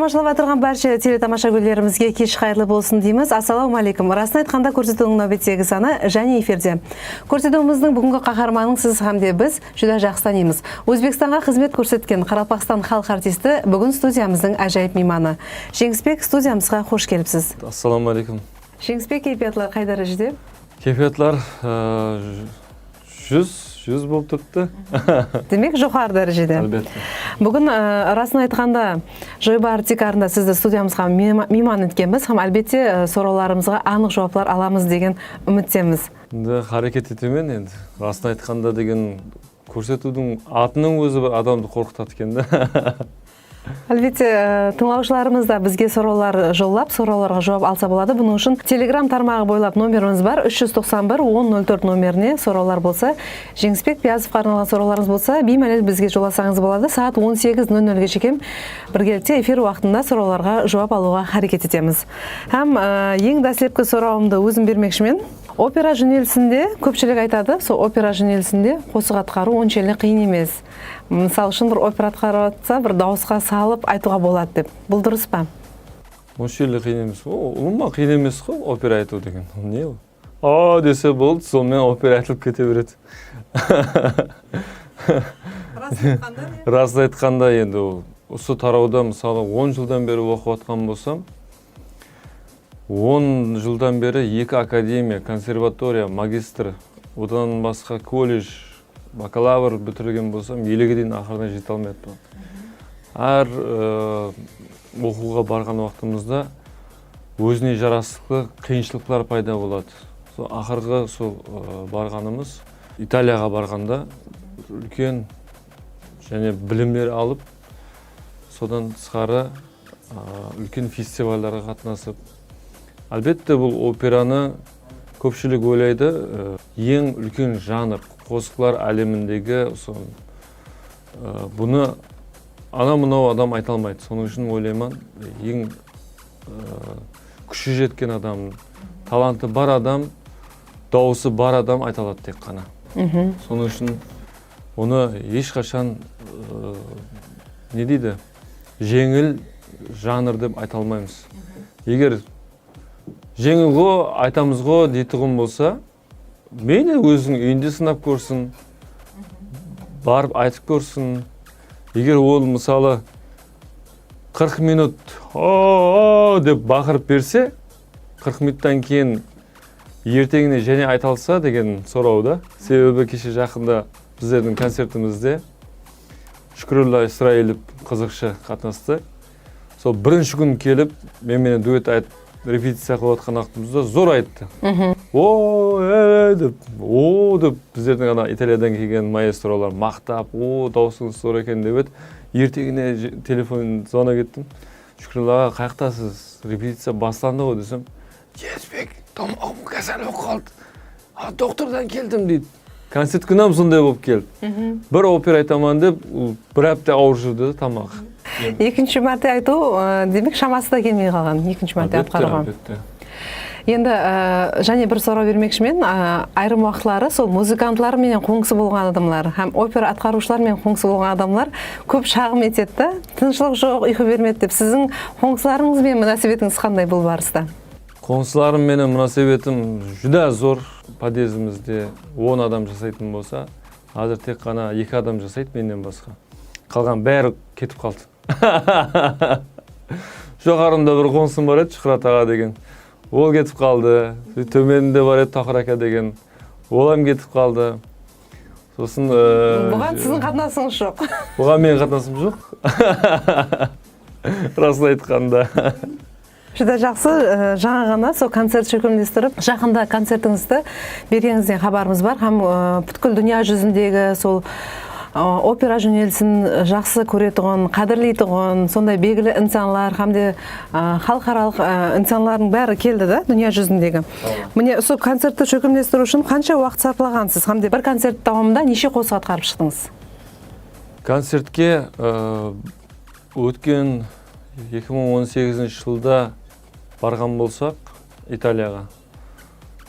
тамашалап отырған барша телетамашагерлерімізге кеш қайырлы болсын дейміз. Ассалаумағалейкум. Расын айтқанда көрсетудің нөбеттегі саны және эфирде. Көрсетуіміздің бүгінгі қаһарманың сіз хамде біз жүдә жақсы танимыз. Өзбекстанға қызмет көрсеткен Қарақалпақстан халық артисті бүгін студиямыздың ажайып мейманы. Жеңісбек, студиямызға қош келіпсіз. Ассалаумағалейкум. Жеңісбек, кейфиятлар қай дәрежеде? Кейфиятлар 100 болып тұрды. Демек, жоғары дәрежеде. Әлбетте. Бүгін расын айтқанда Жойба артикарында сізді студиямызға мейман еткенбіз, һәм әлбетте сұрауларымызға анық жауаплар аламыз деген үміттеміз. Харекет етемен енді. Расын айтқанда деген көрсетудің атының өзі бір адамды қорқытады екен да. Әлбетте, тыңлаушыларымыз да бізге сұраулар жоллап, сұрауларға жауап алса болады. Бұның үшін Telegram тармағы бойлап номеріміз бар. 391-1004 номеріне сұраулар болса, Жеңісбек Пиязовқа арналған сұрауларыңыз болса, беймәлел бізге жоласаңыз болады. Сағат 18:00-ге шекем біргелікте эфир уақытында сұрауларға жауап алуға харекет етеміз. Һәм ең дәслепкі сұрауымды өзім бермекшімен. Опера жөнелісінде көпшілік айтады, сол опера жөнелісінде қосық атқару оншелік қиын емес. Мысалы үшін бір опера атқарса, бір дауысқа салып айтуға болады деп. Бұл дұрыс па? Оншелік қиын емес. Ұлма қиын емес қой опера айту деген. Не ол? Десе болды, сонымен опера айтылып кете береді. Рас айтқанда енді осы тарауда мысалы 10 жылдан бері оқып атқан болсам, 10 жылдан бері 2 академия, консерватория, магистр, одан басқа колледж, бакалавр бітірген болсам, елге дейін ақырына жете алмайды. Әр оқуға барған уақытымызда өзіне жарасықлы қиыншылықтар пайда болады. Ақырғы барғанымыз Италияға барғанда үлкен және білімдер алып, содан тысқары үлкен фестивальдарға қатынасып. Әлбетте бұл операны көпшілік ойлайды ең үлкен жанр, қосықлар әлеміндегі бұны ана-мынау адам айта алмайды. Соның үшін ойлайман ең күші жеткен адам, таланты бар адам, дауысы бар адам айта алады тек қана. Соның үшін оны ешқашан не дейді, жеңіл жанр деп айта алмаймыз. Егер жеңіл ғо, айтамыз ғо дейтіғым болса, мейлі өзің үйінде сынап көрсін, барып айтып көрсін. Егер ол мысалы 40 минут деп бақырып берсе, 40 минуттан кейін ертеңіне және айталса деген сұрауда. Себебі кеше жақында біздердің концертімізде Шүкірулла Исраилев қызықшы қатынасты. Сол бірінші күн келіп, менімен дуэт айтып, репетиция қылып отқан уақытымызда зор айтты. Деп біздердің ана Италиядан келген маэстролар мақтап, даусыңыз зор екен деп еді. Ертеңіне телефон звонок еттім. Шүкіруллаға қаяқтасыз, репетиция басталды ғой десем, Жеңісбек, тамағым кәсәл болып қалды. Доктордан келдім дейді. Концерт күнім сондай болып келді. Бір опера айтаман деп, бір апта ауыр жүрді тамақ. Екінші мәрте айту, демек шамасы да келмей қалған, екінші мәрте атқарған. Енді және бір сұрау бермекшімен, айрым уақытлары сол музыкантлар менен қоңсы болған адамлар, һәм опера атқарушылар мен қоңсы болған адамлар көп шағым етеді, тыншылық жоқ, ұйқы бермеді деп. Сіздің қоңсыларыңыз мен мөнәсебетіңіз қандай бұл барыста? Қоңсыларым менен мөнәсебетім жүдә зор. Подъездімізде 10 адам жасайтын болса, қазір тек қана 2 адам жасайды менен басқа. Қалған бәрі кетіп қалды. Жоғарымда бір қонсым бар еді, Шықырат аға деген. Ол кетіп қалды. Төменінде бар еді, Тақыр ака деген. Олам кетіп қалды. Сосын бұған сіздің қатынасыңыз жоқ. Бұған менің қатынасым жоқ. Расын айтқанда. Жүдә жақсы, жаңа ғана сол концерт шөкімдестіріп, жақында концертіңізді бергеніңізден хабарымыз бар. Һәм бүткіл дүния жүзіндегі сол опера жөнелісін жақсы көретұғын, қадірлейтұғын, сондай белгілі инсанлар, һәмде халықаралық инсанлардың бәрі келді да, дүния жүзіндегі. Міне, сол концертті шөкімдестіру үшін қанша уақыт сарпылағансыз? Һәмде бір концерт давамында неше қосық атқарып шықтыңыз? Концертке өткен 2018 жылда барған болсақ Италияға.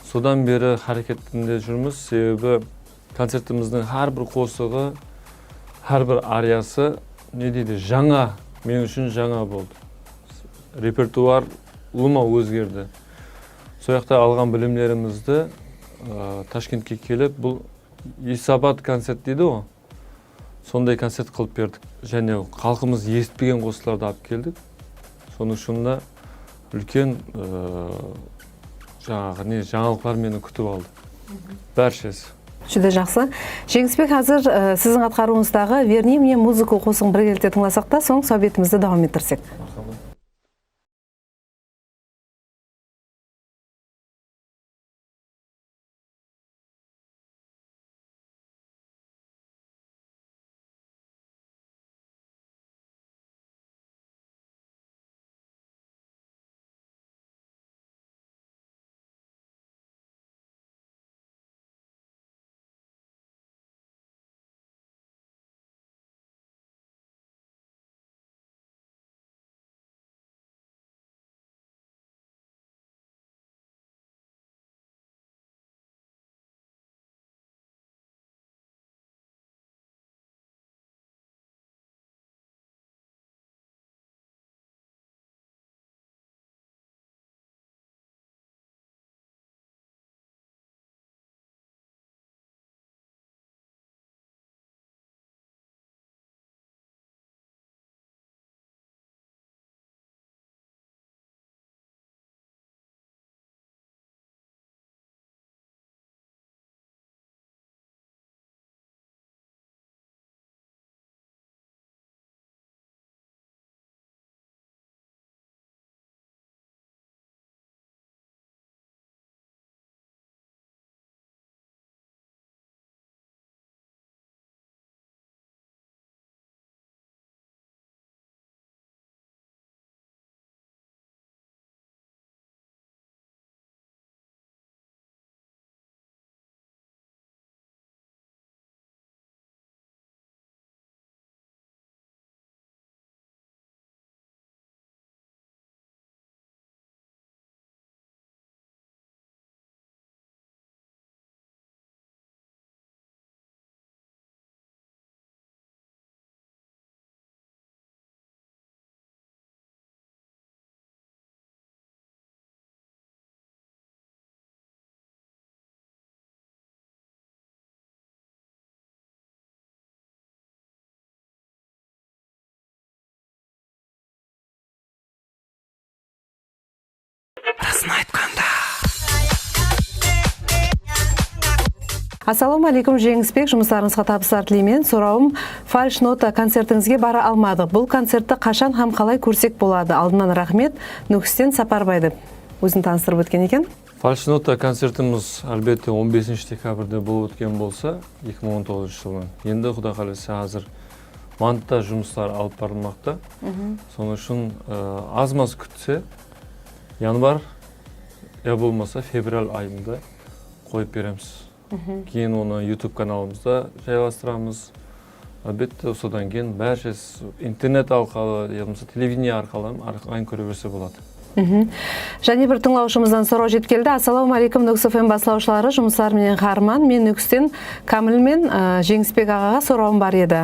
Содан бері харекетінде жүрміз, себебі концертіміздің әр бір қосығы, әр бір ариясы не дейді, жаңа, мен үшін жаңа болды. репертуарыма өзгерді. Сол жақта алған білімлерімізді Ташкентке келіп, бұл Исабат концерт дейді ғой. Сондай концерт қылып бердік. Және халқымыз естіпеген қосыларды алып келдік. Соның үшінна үлкен жаңалықтар мені күтіп алды. Бәршесі. Жүде жақсы. Жеңісбек, қазір сіздің атқаруыңыздағы «Верни мне музыку» қосын бір келте тыңласақ та, соң соhбетімізді давам еттірсек. Ассаламу алейкум, Жеңісбек, жұмыстарыңызға табыстар тілеймін. Сұрауым, фальш нота концертіңізге бара алмадық. Бұл концертті қашан һәм қалай көрсек болады? Алдынан рахмет, Нүкістен Сапарбайды. Өзін таныстырып өткен екен. Фальш нота концертіміз әлбетте 15 декабрьде болып өткен болса, 2019 жылы. Енді Құда қаласа қазір мантта жұмыстар алып барылмақта. Соның үшін аз-маз күтсе, январь, я болмаса февраль айында қойып береміз. Кейін оны YouTube каналымызда жайластырамыз. Әлбетте содан кейін бәршес интернет арқылы, телевидение арқылы көре берсе болады. Және бір тыңлаушымыздан сұрау жеткелді. Ассаламу алейкум, Нүкіс ФМ басылаушылары, жұмыстар менен Қарман. Мен Нүкістен Камил мен Жеңісбек ағаға сұрауым бар еді.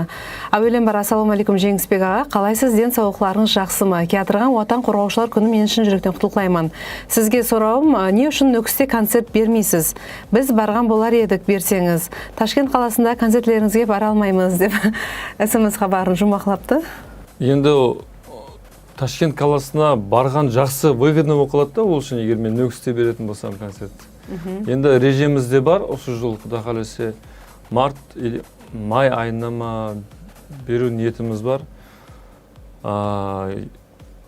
Әуелен бар, ассаламу алейкум, Жеңісбек аға. Қалайсыз, денсаулықтарыңыз жақсы ма? Келатырған Отан қорғаушылар күні мен үшін жүректен құттықтаймын. Сізге сұрауым, не үшін Нүкісте концерт бермейсіз? Біз барған болар едік, берсеңіз. Ташкент қаласында концертлеріңізге бара алмаймыз деп SMS хабарын жұмақлапты. Енді Ташкент қаласына барған жақсы, выгодно оқылады да, ол үшін егер мен Нүкісте беретін болсам концерт. Енді режимімізде бар, осы жыл Құда қаласа март, май айына ма беру ниетіміз бар.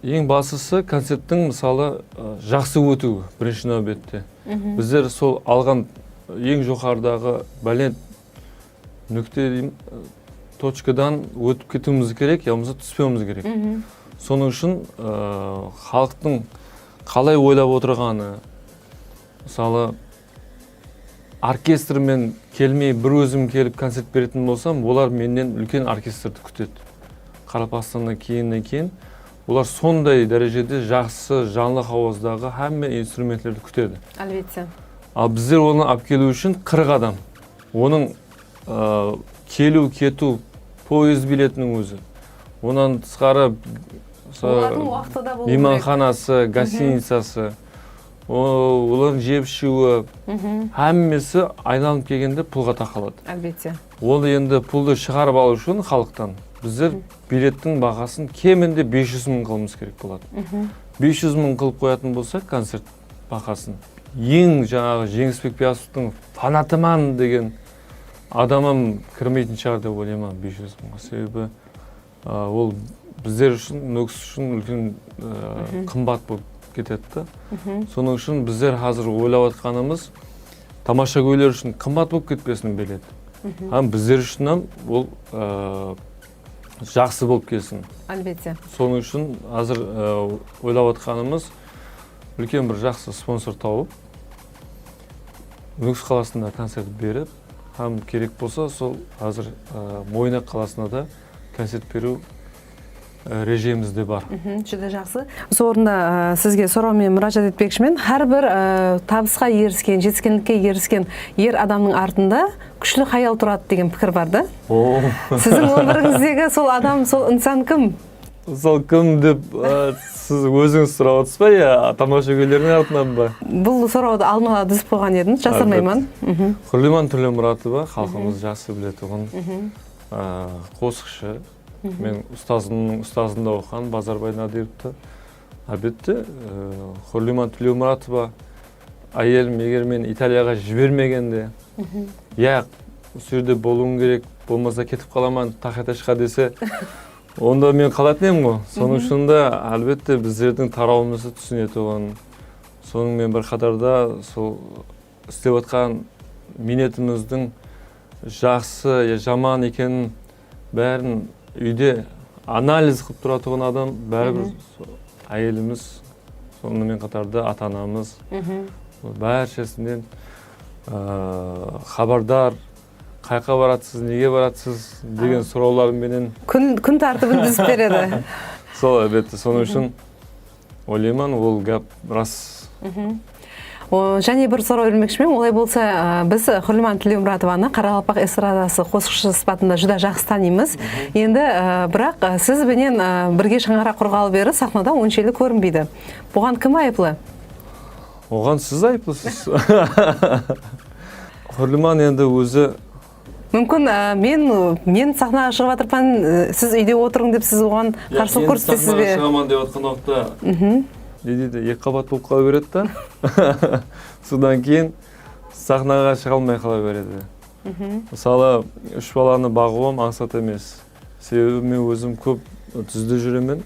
Ең басысы концерттің мысалы жақсы өту бірінші нәубетте. Біздер сол алған ең жоғарыдағы бәлен нүкте точкадан өтіп кетуіміз керек, яғни түспеуіміз керек. Соның үшін халықтың қалай ойлап отырғаны, мысалы оркестрмен келмей бір өзім келіп концерт беретін болсам, олар менен үлкен оркестрді күтеді. Қарапастаннан кейін олар сондай дәрежеде жақсы жанлы ауаздағы әмме инструментлерді күтеді. Әлбетте. Ал біздер оны алып келу үшін 40 адам. Оның келу, кету, поезд билетінің өзі. Онан тысқары Олардың уақыты да болу керек. мейманханасы, гостиницасы, олардың жеп ішуі, әммесі айналып келгенде пұлға тақалады. Әлбетте. Ол енді пұлды шығарып алу үшін халықтан біздер билеттің бағасын кемінде 500 мың қылмыз керек болады. 500 мың қылып қоятын болса концерт бағасын. Ең жаңағы Жеңісбек Пиясовтың фанатыман деген адамым кірмейтін шығар деп ойлаймын 500 мыңға. Себебі ол біздер үшін, нөкс үшін үлкен қымбат болып кетеді. Соның үшін біздер қазір ойлап жатқанымыз тамаша көйлер үшін қымбат болып кетпесін билет. Біздер үшін ол жақсы болып келсін. Әлбетте. Соның үшін қазір ойлап жатқанымыз үлкен бір жақсы спонсор тауып, Нүкіс қаласында концерт беріп, керек болса сол қазір Мойнақ қаласында да концерт беру режимімізде бар. Жүде жақсы. Осы орында сізге сұраумен мұражат етпекшімен, әрбір табысқа еріскен, жетіскенлікке еріскен ер адамның артында күшлі хаял тұрады деген пікір бар да? Сіздің өміріңіздегі сол адам, сол инсан кім? Сол кім деп сіз өзіңіз сұрап отырсыз ба, я тамаша көйлердің артынан ба? Бұл сұрауды алдын ала дүзіп қойған едіңіз, жасырмаймын. Құрлиман Төлемұратова, халқымыз жақсы білетұғын, қосықшы. Мен ұстазында оқыған Базарбай Надировты. Әлбетте, Құрлиман Төлемұратова әйелім егер мен Италияға жібермегенде, я осы жерде болуым керек, болмаса кетіп қаламан, тақеташқа десе, онда мен қалатын ем ғой. Соның үшін де әлбетте біздердің тарауымызды түсінеді оған. Сонымен бір қатарда сол істеп отқан минетіміздің жақсы, жаман екенін бәрін үйде анализ қылып тұратығын адам бәрібір әйеліміз, сонымен қатарда ата-анамыз бәршесінен хабардар, қайқа баратсыз, неге баратсыз деген сұрауларменен күн тәртібін дүзіп береді. Сол әлбетте, соның үшін ойлаймын, ол гәп рас. Және бір сұрау өрмекшімен, олай болса, біз Құрлиман Төлемұратованы Қарақалпақ эстрадасы қосықшы сыпатында жүда жақсы танимыз. Енді бірақ сіз бенен бірге шаңырақ құрғалы бері сахнада оншелі көрінбейді. Бұған кім айыплы? Оған сіз айыплысыз. Құрлиман енді өзі... Мүмкін мен сахнаға шығып атырпан, сіз үйде отырың деп сіз оған қарсылық көрсетесіз бе? Сахнаға шығаман деп отқан уақытта не дейді, екі қабат болып қала береді да. Содан кейін сахнаға шыға алмай қала береді. Мысалы, үш баланы бағуым аңсат емес. Себебі мен өзім көп түзде жүремін.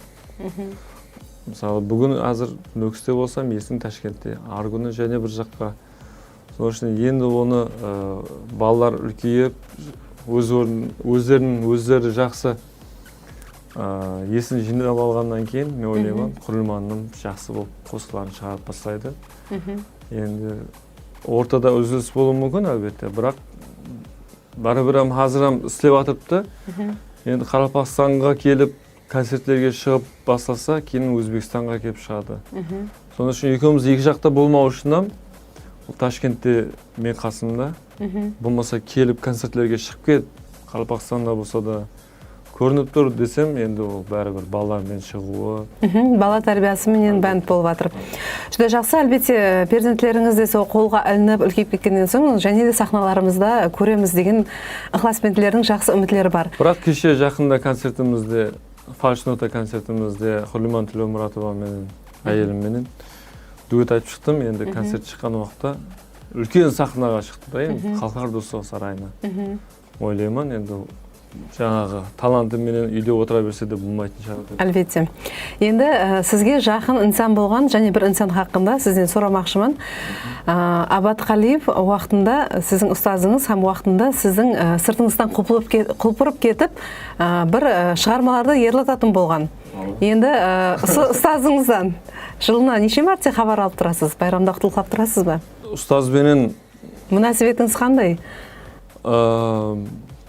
Мысалы, бүгін әзір Нөкісте болсам, ертең Ташкентте, арғы күні және бір жаққа. Соның үшін енді оны балалар үлкейіп, өздері жақсы есін жинап алғаннан кейін, мен ойлаймын, Құрлиманның жақсы болып қосқыларын шығарып бастайды. Енді ортада үзіліс болуы мүмкін әлбетте, бірақ бәрі-бірім қазірім істеп атырыпты. Енді Қарақалпақстанға келіп, концерттерге шығып бастаса, кейін Өзбекстанға келіп шығады. Соның үшін екеуміз екі жақта болмау үшін Ташкентте мен қасымда, болмаса келіп концертлерге шығып кет, Қарақалпақстанда болса да көрініп тұр десем, енді ол бәрібір балалармен шығуы. Бала тәрбиясы менен бәнд болып атыр. Жүда жақсы, әлбетте, перзентлеріңіз де сол қолға ілініп, үлкейіп кеткеннен соң, және де сахналарымызда көреміз деген ықыласпенділердің жақсы үмітлері бар. Бірақ кеше жақында концертімізде, фальшнота концертімізде Құрлиман Төлемұратова менен, әйелімменен дуэт айтып шықтым. Енді концерт шыққан уақытта үлкен сахнаға шықты да, енді Халқар достығы сарайына. Ойлаймын, енді жаңағы талантыменен үйде отыра берсе де болмайтын шығар. Әлбетте. Енді сізге жақын инсан болған және бір инсан хақында сізден сұрамақшымын. Абат Қалиев уақытында сіздің ұстазыңыз, һәм уақытында сіздің сыртыңыздан құлпырып кетіп, бір шығармаларды ерлататын болған. Енді ұстазыңыздан жылына неше мәрте хабар алып тұрасыз? Байрамда құттықтап тұрасыз ба? Ұстазбенен мұнасибетіңіз қандай?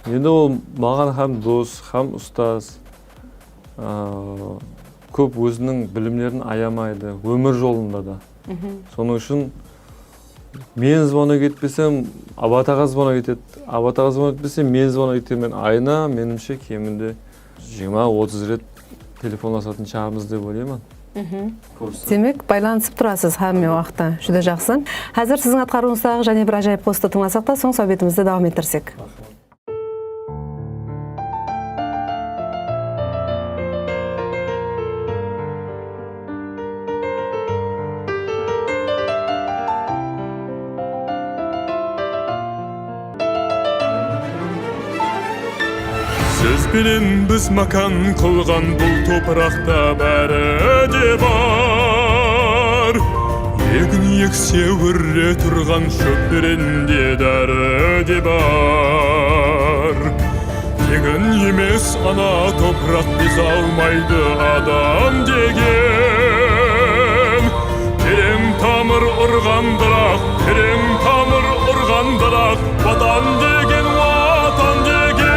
Енді ол маған һәм дос, һәм ұстаз, көп өзінің білімлерін аямайды, өмір жолында да. Соның үшін мен звонок етпесем, Абат аға звонок етеді. Абат аға звонок етпесем, мен звонок етемін. Айына меніңше кемінде 20-30 рет telefonlasатын чагыбыз деп ойлоймун. Демек, байланысып тұрасыз һәм уақытта. Жүдө жақсы. Хәзер сіздің атқаруыңыздағы және бір ажайып постты тыңласақ та, соң соhbetimizni davom ettirsek. Сөз білін біз макан қылған бұл топырақта бәрі де бар. Егін ексе өрре тұрған шөптерінде дәрі де бар. Тегін емес ана топырақ біз алмайды адам деген. Терем тамыр ұрғандырақ, терем тамыр ұрғандырақ, ватан деген, ватан деген.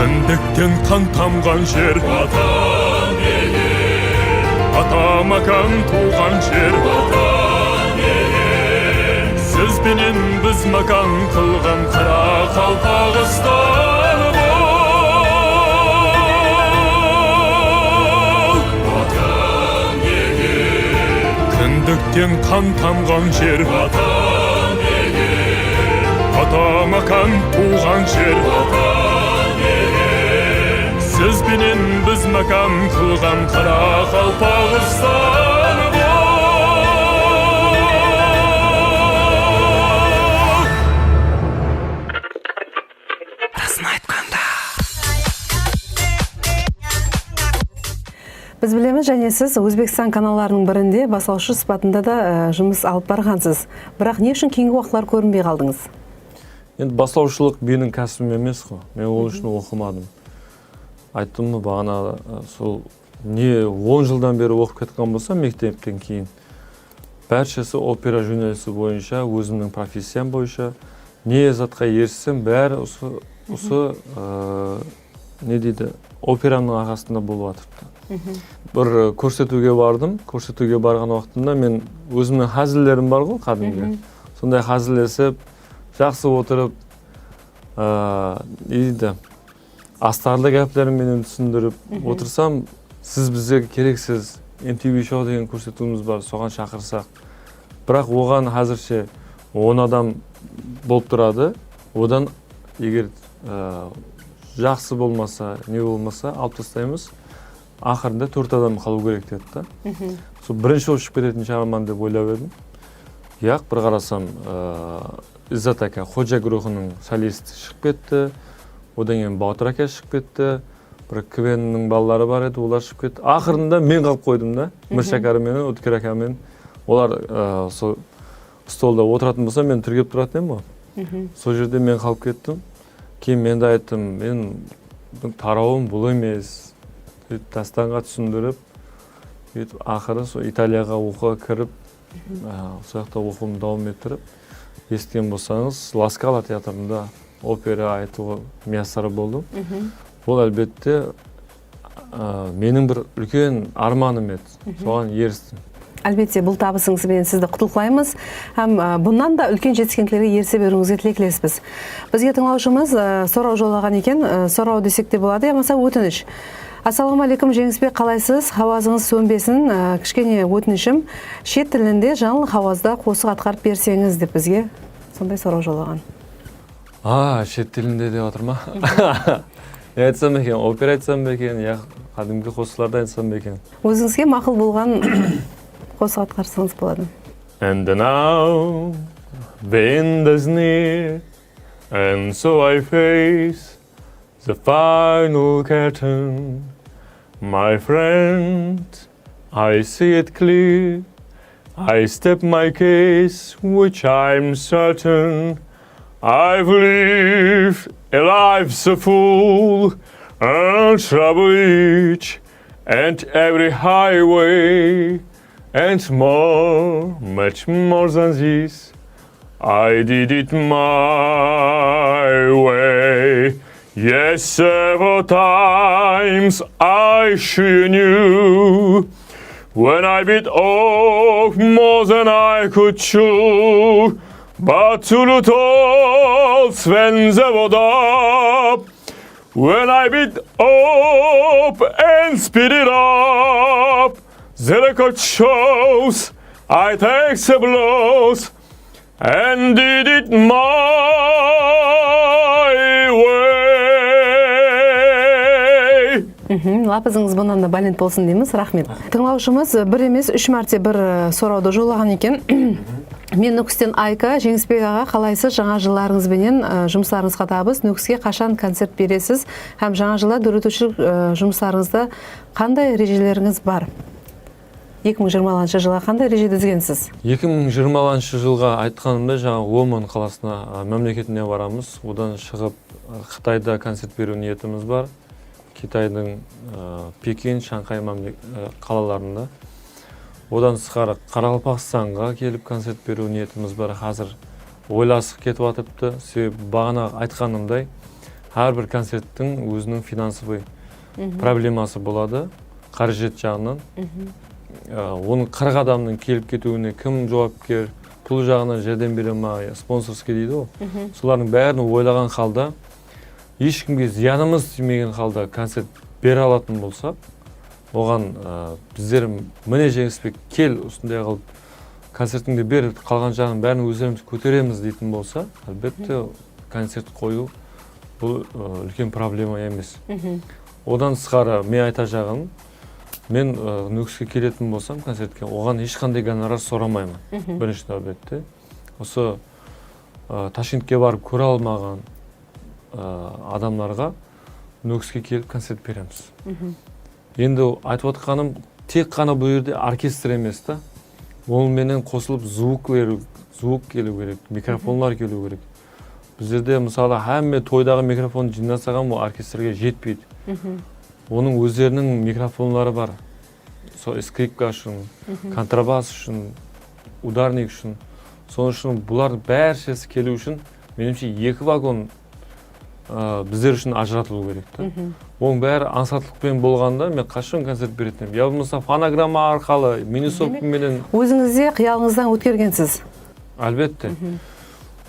Кіндіктен қан тамған жер, ватан деген. Ата-макан туған жер, ватан деген. Сіз бенен біз макан қылған қара қалпағыстан бол. Ватан деген. Кіндіктен қан тамған жер, ватан деген. Ата-макан туған жер, ватан деген. Сіз бенен біз макан қылған қара қалпағыстан бол. Біз білеміз, және сіз Өзбекстан каналдарының бірінде басылушы сыпатында да жұмыс алып барғансыз. Бірақ не үшін кейінгі уақытлар көрінбей қалдыңыз? Енді басылаушылық менің кәсібім емес қой. Мен ол үшін оқымадым. Айттым мы бағана сол не 10 жылдан бері оқып кеткен болса мектептен кейін. Бәршесі опера жөнелісі бойынша, өзімнің профессиям бойынша не затқа ерсем бәрі осы не дейді, операның арқасында болып жатырды. Бір көрсетуге бардым. Көрсетуге барған уақытында мен өзімнің хәзілдерім бар ғой кәдімгі. Сондай хәзілдесіп, жақсы отырып, астарлы гәплеріммен түсіндіріп отырсам, сіз бізге керексіз, MTV Show деген көрсетуіміз бар, соған шақырсақ. Бірақ оған әзірше 10 адам болып тұрады. Одан егер жақсы болмаса, не болмаса, алып тастаймыз. Ақырында 4 адам қалу керек деді да. Сол бірінші ұшып кететін шығарман деп ойлап едім. Яқ, бір қарасам, Иззат ака Ходжа группасының солисті шығып кетті. Одан кейін Батыр ака шығып кетті. Бір КВНнің балалары бар еді, олар шығып кетті. Ақырында мен қалып қойдым да. Міршакарымен, Өткер акамен. Олар сол столда отыратын болса, мен түргеп тұратын едім ғой. Сол жерде мен қалып кеттім. Кейін мен де айттым, мен тарауым бұл емес. Тастанға түсіндіріп, ақыры Италияға оқуға кіріп, сол жақта оқуымды давам еттіріп, естіген болсаңыз, Ла Скала театрында опера айтуға миясары болдым. Ол әлбетте менің бір үлкен арманым еді. Соған ерістім. Әлбетте, бұл табысыңызбен сізді құттықтаймыз. Һәм бұнан да үлкен жетістіктерге ерсе беруіңізге тілектеспіз. Бізге тыңлаушымыз сұрау жолдаған екен, сұрау десек те болады, ямаса өтініш. Ассалаумағалейкум, Жеңісбек, қалайсыз? Хауазыңыз сөнбесін, кішкене өтінішім. Шет тілінде жаңыл хауазда қосық атқарып берсеңіз деп бізге сондай сұрау жолдаған. Шет тілінде деп отыр ма? Айтсам екен, опера айтсам екен, кәдімгі қосыларда айтсам екен. Өзіңізге мақұл болған қосық атқарсаңыз болады. And now the end is near, and so I face the final curtain. My friend, I see it clear. I step my case, which I'm certain. I've lived a life so full, and trouble each and every highway, and more, much more than this. I did it my way. Yes, several times I sure knew when I bit off more than I could chew. but to the tolls when the up. When I beat up and speed it up, the record shows I take the blows and did it my way. Лапызыңыз бұнан да балент болсын дейміз. Рахмет. Тыңлаушымыз бір емес, 3 мәрте бір сұрауды жолаған екен. Мен Нүкістен Айка, Жеңісбек аға, қалайсыз? Жаңа жылдарыңызбенен жұмыстарыңызға табыс. Нүкіске қашан концерт бересіз? Һәм жаңа жылда дүрөтушілік жұмыстарыңызда қандай ережелеріңіз бар? 2020 жылға қандай ереже түзгенсіз? 2020 жылға айтқанымда жаңа Оман қаласына мемлекетіне барамыз. Одан шығып Қытайда концерт беру ниетіміз бар. Китайдың Пекин, Шанхай қалаларында. Одан сықары Қарақалпақстанға келіп концерт беру ниетіміз бар. Қазір ойласық кетіп атыпты. Себебі бағана айтқанымдай, әрбір концерттің өзінің финансовый проблемасы болады, қаржет жағынан. Оның 40 адамның келіп кетуіне кім жауапкер, пұл жағынан жәрдем бере ма, спонсорский дейді ғой. Солардың бәрін ойлаған қалда, ешкімге зиянымыз тимеген қалда концерт бере алатын болсақ, оған біздер міне Жеңісбек кел осындай қылып концертіңді бер, қалған жағын бәрін өздеріміз көтереміз дейтін болса, әлбетте концерт қою бұл үлкен проблема емес. Одан сықары мен айта жағын, мен Нүкіске келетін болсам концертке, оған ешқандай гонорар сұрамаймын. Бірінші нәубетте. Осы Ташкентке барып көре алмаған адамларға Нүкіске келіп концерт береміз. Енді айтып отқаным, тек қана бұл жерде оркестр емес та, онымен қосылып звук келу керек, микрофонлар келу керек. Біздерде мысалы әмме тойдағы микрофон жинасаған бұл оркестрге жетпейді. Оның өздерінің микрофонлары бар. Скрипка үшін, контрабас үшін, ударник үшін. Соның үшін бұлар бәршесі келу үшін, менімше 2 вагон біздер үшін ажыратылу керек. Оның бәрі ансатлықпен болғанда мен қашан концерт беретінім. Я болмаса фонограмма арқалы, минусовкаменен... Өзіңізде қиялыңыздан өткергенсіз? Әлбетте.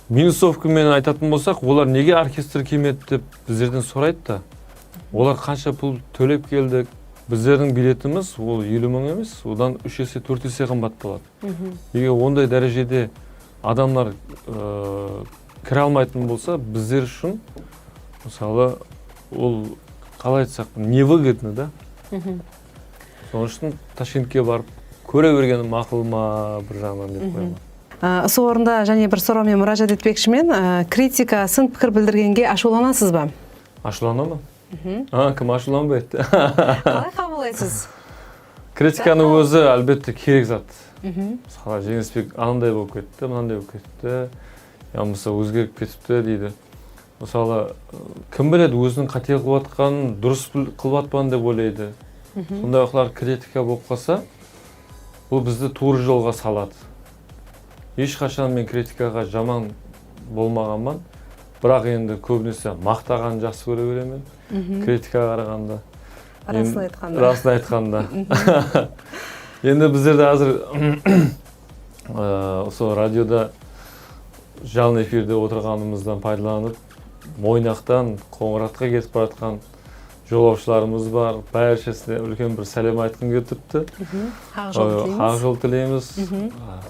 Минусовкамен айтатын болсақ, олар неге оркестр келмеді деп біздерден сұрайды да. Олар қанша пұл төлеп келдік. Біздердің билетіміз ол 50 мың емес, одан 3 есе 4 есе қымбат болады. Егер ондай дәрежеде адамдар кіре алмайтын болса, біздер үшін мысалы ол қалай айтсақ, невыгодно, да? Соның үшін Ташкентке барып көре бергенім мақұл ма бір жағынан деп қоямын. Осы орында және бір сұраумен мұражат етпекшімен, критика, сын пікір білдіргенге ашуланасыз ба? Ашулана ма? Кім ашуланбайды? Қалай қабылдайсыз? Критиканың өзі әлбетте керек зат. Мысалы Жеңісбек анандай болып кетті, мынандай болып кетті, ямысы өзгеріп кетіпті дейді. Мысалы, кім біледі өзінің қате қылып атқанын дұрыс қылып атпаған деп ойлайды. Сондай оқылар критика болып қалса, бұл бізді тура жолға салады. Ешқашан мен критикаға жаман болмағанмын, бірақ енді көбінесе мақтаған жақсы көре беремін. Критикаға қарағанда. Расын айтқанда. Енді біздерде қазір осы радиода жалын эфирде отырғанымыздан пайдаланып, Мойнақтан Қоңыратқа кетіп баратқан жолаушыларымыз бар. Бәршесіне үлкен бір сәлем айтқым келіп тұрыпты. Ақ жол тілейміз.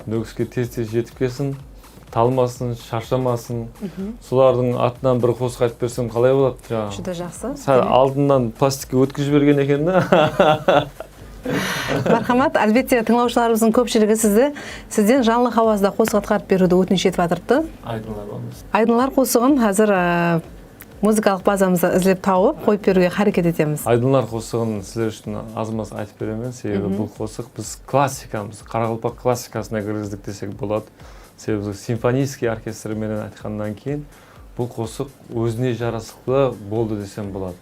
Нүкіске тез-тез жетіп келсін, талмасын, шаршамасын. Солардың атынан бір қосық айтып берсем қалай болады? Жүді жақсы. Сәл алдынан пластикке өткізіп берген екен да. Мархамат, әлбетте тыңлаушыларымыздың көпшілігі сізден жанлы хауазда қосық атқарып беруді өтініш етіп жатырды. Айдынлар қосығын қазір музыкалық базамызда ізлеп тауып қойып беруге харекет етеміз. Айдынлар қосығын сіздер үшін аз-маз айтып беремін. Себебі бұл қосық біз классикамыз, Қарақалпақ классикасына кіргіздік десек болады. Себебі симфонийский оркестрменен айтқаннан кейін бұл қосық өзіне жарасықлы болды десем болады.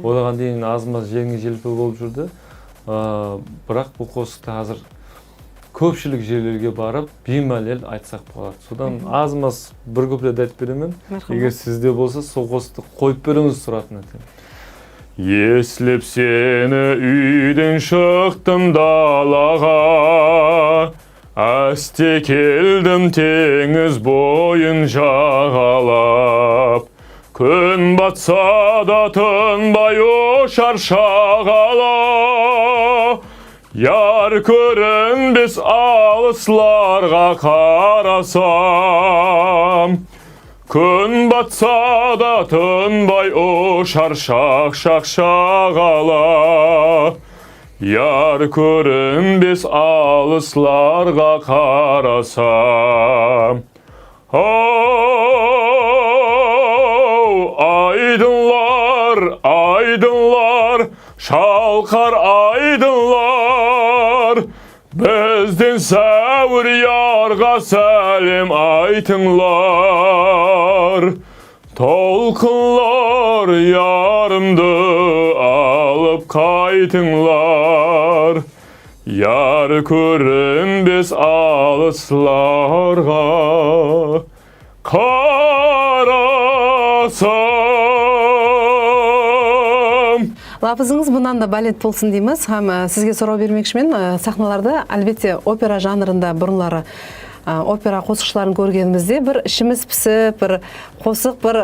Одан дейін аз-маз жеңіл-желпі болып жүрді. Бірақ бұл қосықты қазір көпшілік жерлерге барып беймәлел айтсақ болады. Содан аз-маз бір куплет айтып беремін. Егер сізде болса, сол қосықты қойып беріңіз сұратын етем. Еслеп сені үйден шықтым далаға, Әсте келдім теңіз бойын жағалап, күн батса да тынбай ұшар шағала. Яр көрінбес алысларға қарасам, күн батса да тынбай ұшар шақ-шақ шағала. Яр көрінбес алысларға қарасам. Оу, айдынлар, айдынлар, шалқар айдынлар, бізден сәуір ярға сәлем айтыңлар. Толқынлар ярымды алып қайтыңлар, яр көрінбес алысларға қарасам. Лапызыңыз бұнан да балет болсын дейміз. Һәм сізге сұрау бермекшімен, сахналарда әлбетте опера жанрында бұрынлары опера қосықшыларын көргенімізде бір ішіміз пісіп, бір қосық, бір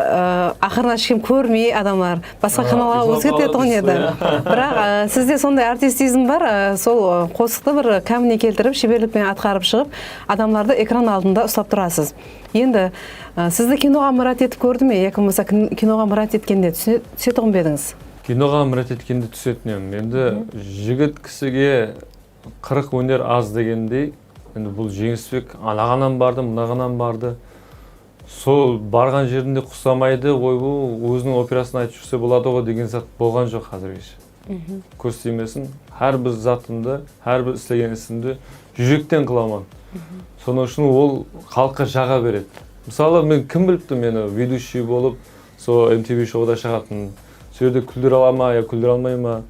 ақырына ешкім көрмей адамдар басқа каналға өзгертетін еді. Бірақ сізде сондай артистизм бар, сол қосықты бір кәміне келтіріп, шеберлікпен атқарып шығып, адамдарды экран алдында ұстап тұрасыз. Енді сізді киноға мұрат етіп көрді ме? Яки болмаса киноға мұрат еткенде түсетін бе едіңіз? Киноға мұрат еткенде түсетін едім. Енді жігіт кісіге 40 өнер аз дегендей, енді бұл Жеңісбек анағанан барды, мұнағанан барды. Сол барған жерінде құсамайды, ойбу өзінің операсын айтып жүрсе болады ғой деген зат болған жоқ қазіргеше. Көз тимесін, әрбір затымды, әрбір істеген ісімді жүректен қыламын. Соның үшін ол халыққа жаға береді. Мысалы, мен кім біліпті мені ведущий болып, сол MTV шоуда шығатын. Сол жерде күлдіре ала ма, я күлдіре алмай ма?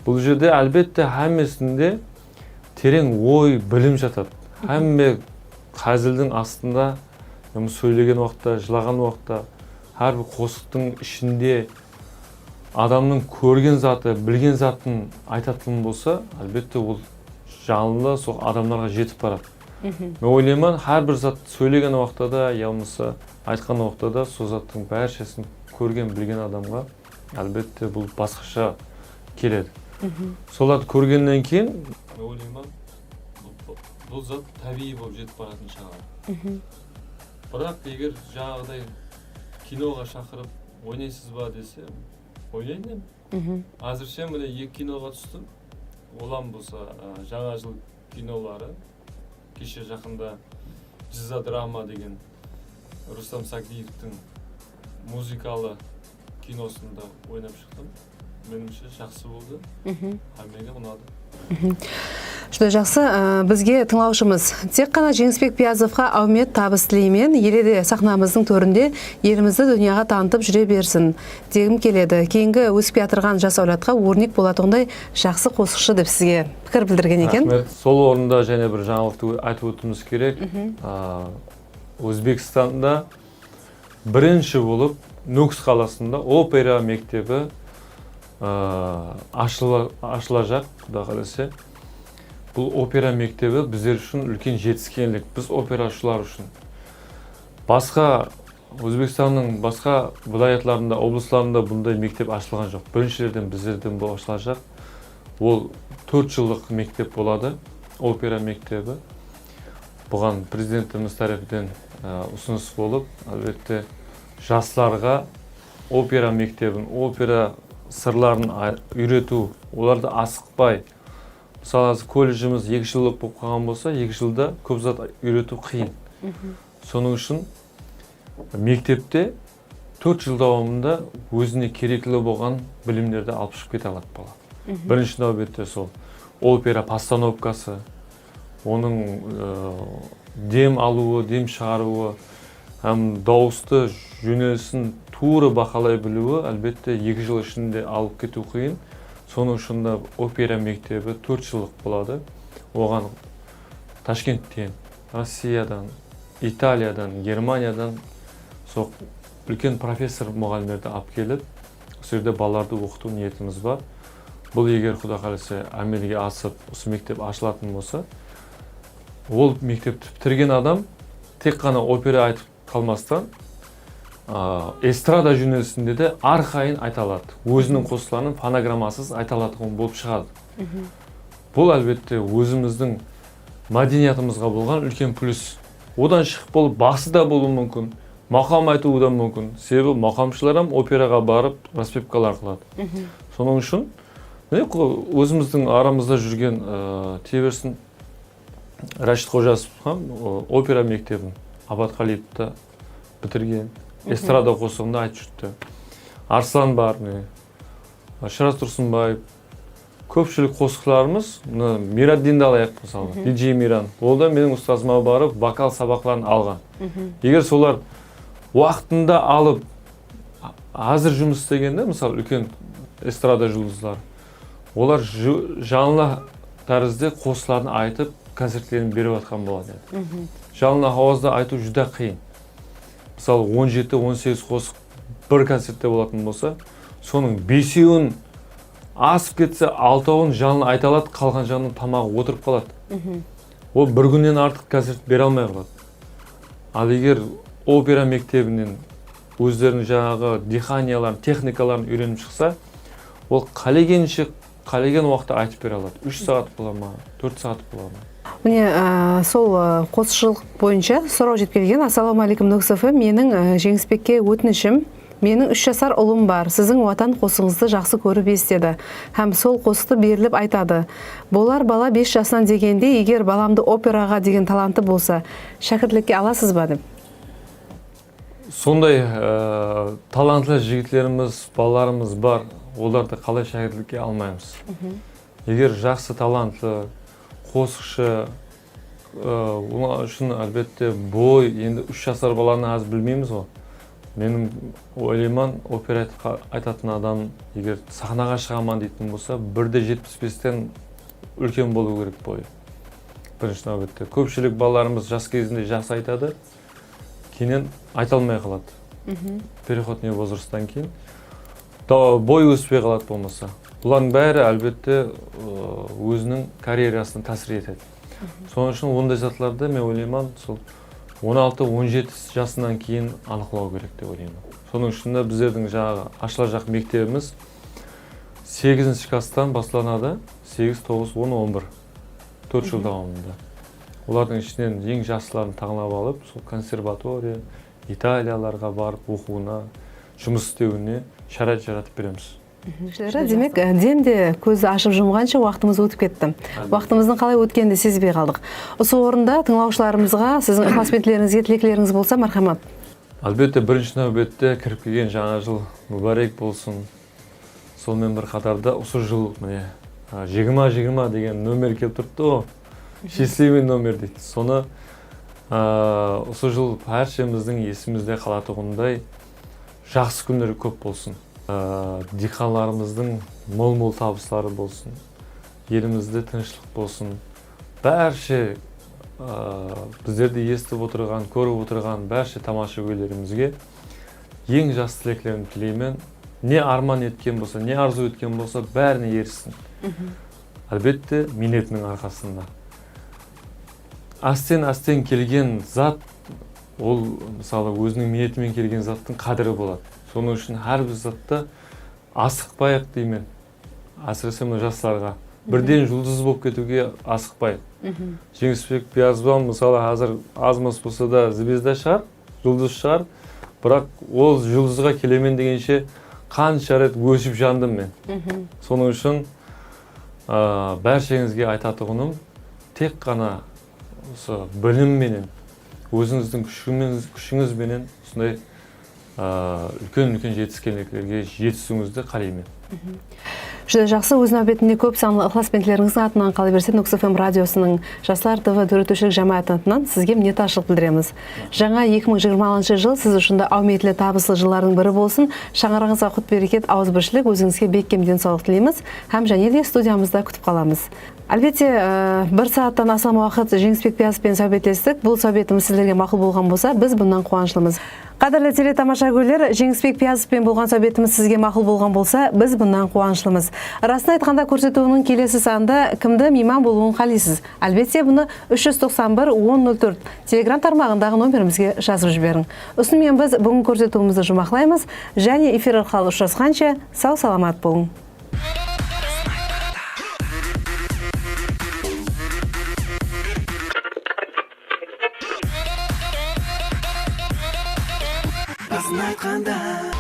Бұл жерде әлбетте әммесінде терең ой, білім жатады. Әмме қазілдің астында, сөйлеген уақытта, жылаған уақытта, әрбір қосықтың ішінде адамның көрген заты, білген затын айтатын болса, әлбетте ол жанлы сол адамдарға жетіп барады. Мен ойлаймын, әрбір зат сөйлеген уақытта да, болмаса айтқан уақытта да, сол заттың бәршесін көрген, білген адамға әлбетте бұл басқаша келеді. Соларды көргеннен кейін мен ойлаймын, бұл зат табиғи болып жетіп баратын шығар. Бірақ егер жаңағыдай киноға шақырып ойнайсыз ба десе, ойнаймын. Әзірше міне 2 киноға түстім. Олам болса жаңа жыл кинолары. Кеше жақында Жиза драма деген Рустам Сагдиевтің музыкалы киносында ойнап шықтым. Меніңше жақсы болды. Әмеге ұнады. Жүді жақсы, бізге тыңлаушымыз тек қана Жеңісбек Пиязовқа аумет табыс тілеймен, еледе сахнамыздың төрінде елімізді дүнияға танытып жүре берсін дегім келеді. Кейінгі өспей атырған жас әулетқа өрнек болатындай жақсы қосықшы деп сізге пікір білдірген екен. Рахмет. Сол орында және бір жаңалықты айтып өтуіміз керек. Өзбекстанда бірінші болып Нукс қаласында опера мектебі ашылacak, Құда қаласа. Бұл опера мектебі біздер үшін үлкен жетіскенлік. Біз операшылар үшін. Басқа Өзбекстанның басқа vilayatlарында, облыстарында бұндай мектеп ашылған жоқ. Біріншілерден біздерден бұл ашылacak. Ол 4 жылдық мектеп болады, опера мектебі. Бұған президентіміз тарапынан ұсыныс болып, әлбетте жастарға опера мектебін, опера сырларын үйрету, оларды асықпай. Мысалы, колледжіміз 2 жылдық болып қалған болса, 2 жылда көп зат үйрету қиын. Соның үшін мектепте 4 жыл давамында өзіне керектілі болған білімдерді алып шығып кете алады бала. Бірінші нәубетте сол опера постановкасы, оның дем алуы, дем шығаруы, һәм дауысты жөнелісін тура бақылай білуі әлбетте 2 жыл ішінде алып кету қиын. Соның үшін опера мектебі 4 жылдық болады. Оған Ташкенттен, Россиядан, Италиядан, Германиядан сол үлкен профессор мұғалімдерді алып келіп, осы жерде балаларды оқыту ниетіміз бар. Бұл егер Құда қаласа әмелге асып, осы мектеп ашылатын болса, ол мектепті бітірген адам тек қана опера айтып қалмастан эстрада жөнесінде де арқайын айта алады. Өзінің қосыларын фонограммасыз айта алатұғын болып шығады. Бұл әлбетте өзіміздің мәдениетімізға болған үлкен плюс. Одан шығып болып басы да болуы мүмкін, мақам айтуы да мүмкін. Себебі мақамшылар операға барып распевкалар қылады. Соның үшін өзіміздің арамызда жүрген Теберсін Рашид Қожасов опера мектебін Абатқалиевті бітірген, эстрада қосығында айтып жүрді. Арслан бар, Шырас Тұрсынбаев, көпшілік қосықларымыз, Мираддинді алайық мысалы, диджей Миран. Ол да менің ұстазыма барып, вокал сабақларын алған. Егер солар уақытында алып, азыр жұмыс істегенде, мысалы, үлкен эстрада жұлдызлар, олар жанлы тәрізде қосыларын айтып, концерттерін беріп атқан болады. Жанлы ауазда айту жүдә қиын. Мысалы, 17-18 қосық бір концертте болатын болса, соның 5-еуін асып кетсе, 6-ауын жанлы айта алады, қалған жанның тамағы отырып қалады. Ол бір күннен артық концерт бере алмай қалады. Ал егер опера мектебінен өздерінің жаңағы диханияларын, техникаларын үйреніп шықса, ол қалеген уақытта айтып бере алады. 3 сағат бола ма, 4 сағат бола ма. Міне, сол қосшылық бойынша сұрау жеткелген. Ассалаумағалейкум Ноксофы, менің Жеңісбекке өтінішім. Менің 3 жасар ұлым бар. Сіздің отан қосыңызды жақсы көріп естеді. Һәм сол қосықты беріліп айтады. Болар бала 5 жасынан дегенде, егер баламды операға деген таланты болса, шәкіртлікке аласыз ба деп? Сондай талантлы жігітлеріміз, балаларымыз бар. Оларды қалай шәкіртлікке алмаймыз? Егер жақсы талантлы, қосықшы, олар үшін әлбетте бой, енді 3 жасар баланы аз білмейміз ғой. Менің ойлайман опера айтатын адам егер сахнаға шығаман дейтін болса, 1,75-тен үлкен болу керек бойы. Бірінші нәубетте. Көпшілік балаларымыз жас кезінде жақсы айтады, кейіннен айта алмай қалады. Переходный возрасттан кейін. Бой өспей қалады болмаса. Бұлардың бәрі әлбетте өзінің карьерасын тәсір етеді. Соның үшін ондай затларды мен ойлайман, сол 16-17 жасынан кейін анықлау керек деп ойлаймын. Соның ішінде біздердің жаңағы ашыла жақ мектебіміз 8-ші класстан басталады, 8, 9, 10, 11. 4 жыл давамында. Олардың ішінен ең жақсыларын таңдап алып, сол консерватория, Италияларға барып оқуына, жұмыс істеуіне шарат жаратып береміз. Демек, демде көзді ашып жұмғанша уақытымыз өтіп кетті. Уақытымыздың қалай өткенді сезбей қалдық. Осы орында тыңлаушыларымызға, сіздің ықылас-тілектеріңізге тілектеріңіз болса, мархамат. Әлбетте, бірінші нәубетте кіріп келген жаңа жыл мүбәрек болсын. Сонымен бір қатарда осы жыл 20-20 деген нөмер келіп тұрды ғой. Счастливый номер дейді. Соны осы жыл әршеміздің есімізде қалатығындай жақсы күндері көп болсын. Диханларымыздың мол-мол табыстары болсын. Елімізде тыныштық болсын. Бәрше біздерді естіп отырған, көріп отырған бәрше тамаша көйлерімізге ең жақсы тілектерімді тілеймін. Не арман еткен болса, не арзу еткен болса, бәріне ерсін. Әлбетте, минетінің арқасында. Астен келген зат, ол мысалы өзінің минетімен келген заттың қадірі болады. Соның үшін әрбір затты асықпайық деймін. Әсіресе мұны жастарға. Бірден жұлдыз болып кетуге асықпайық. Жеңісбек Биязбан мысалы қазір аз-маз болса да звезда шығар, жұлдыз шығар. Бірақ ол жұлдызға келемен дегенше қанша рет өсіп жандым мен. Соның үшін бәршеңізге айтатығыным тек қана білімменен, өзіңіздің күшіңізбенен осындай үлкен жетіскерліктерге жетісуіңізді қалаймын. Жүзі жақсы, өз нәубетінде көп санлы ықылас-тілектеріңіздің атынан қала берсе Ноксофм радиосының Жастар ТВ дөретушілік жамағаты атынан сізге мінет-ашылық білдіреміз. Жаңа 2020 жыл сіз үшін ауметілі табыслы жыллардың бірі болсын. Шаңырағыңызға құт берекет, ауызбіршілік, өзіңізге бек кем денсаулық тілейміз. Һәм және де студиямызда күтіп қаламыз. Албетте, бір сааттан аса уақыт Жеңісбек Пиясовпен сөйлестік. Бұл сөйлесіміз сіздерге мақұл болған болса, біз бұндан қуаныштымыз. Қадірлі телетамашагерлер, Жеңісбек Пиясовпен болған сөйлесіміз сізге мақұл болған болса, біз бұндан қуаныштымыз. Расын айтқанда көрсетуінің келесі санында кімді мейман болуын қалайсыз? Албетте, бұны 391-1004 Телеграм тармағындағы номерімізге жазып жіберің. Осымен біз бүгін көрсетуімізді жұмақлаймыз, және эфир арқылы ұшырасқанша сау саламат болың. Night